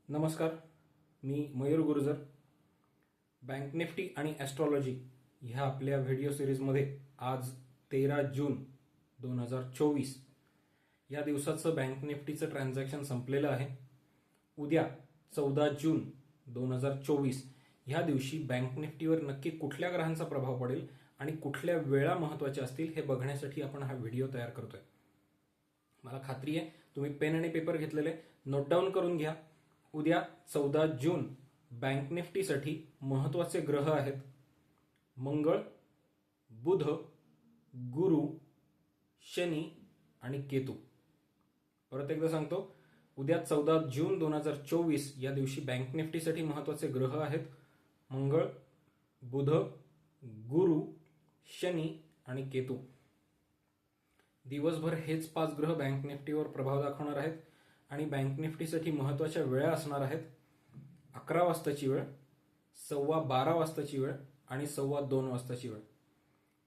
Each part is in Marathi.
नमस्कार, मी मयूर गुर्जर. बँक निफ्टी आणि ॲस्ट्रॉलॉजी ह्या आपल्या व्हिडिओ सिरीजमध्ये आज 13 जून 2024 या दिवसाचं बँक निफ्टीचं ट्रान्झॅक्शन संपलेलं आहे. उद्या 14 जून 2024 ह्या दिवशी बँक निफ्टीवर नक्की कुठल्या ग्रहांचा प्रभाव पडेल आणि कुठल्या वेळा महत्त्वाच्या असतील हे बघण्यासाठी आपण हा व्हिडिओ तयार करतोय. मला खात्री आहे तुम्ही पेन आणि पेपर घेतलेले, नोट डाऊन करून घ्या. उद्या 14 जून बँक निफ्टीसाठी महत्त्वाचे ग्रह आहेत मंगळ, बुध, गुरु, शनी आणि केतू. परत एकदा सांगतो, उद्या 14 जून 2024 या दिवशी बँक निफ्टीसाठी महत्त्वाचे ग्रह आहेत मंगळ, बुध, गुरु, शनी आणि केतू. दिवसभर हेच 5 ग्रह बँक निफ्टीवर प्रभाव दाखवणार आहेत आणि बँक निफ्टीसाठी महत्त्वाच्या वेळा असणार आहेत 11 वाजताची वेळ, 12:15 वाजताची वेळ आणि 2:15 वाजताची वेळ.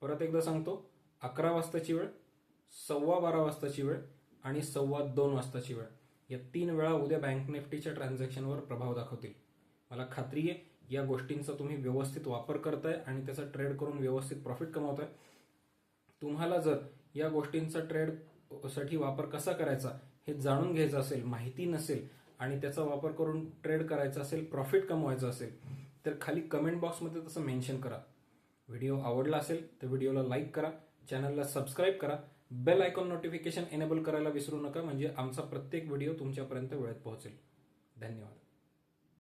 परत एकदा सांगतो, 11 वाजताची वेळ, 12:15 वाजताची वेळ आणि 2:15 वाजताची वेळ. या 3 वेळा उद्या बँक निफ्टीच्या ट्रान्झॅक्शनवर प्रभाव दाखवतील. मला खात्री आहे या गोष्टींचा तुम्ही व्यवस्थित वापर करताय आणि त्याचा ट्रेड करून व्यवस्थित प्रॉफिट कमावताय. तुम्हाला जर या गोष्टींचा ट्रेड साठी वापर कसा करायचा हे जाणून घ्यायचं असेल, माहिती नसेल आणि त्याचा वापर करून ट्रेड करायचा असेल, प्रॉफिट कमवायचं असेल तर खाली कमेंट बॉक्समध्ये तसं मेन्शन करा. व्हिडिओ आवडला असेल तर व्हिडिओला लाईक करा, चॅनलला सबस्क्राईब करा, बेल आयकॉन नोटिफिकेशन एनेबल करायला विसरू नका, म्हणजे आमचा प्रत्येक व्हिडिओ तुमच्यापर्यंत वेळेत पोहोचेल. धन्यवाद.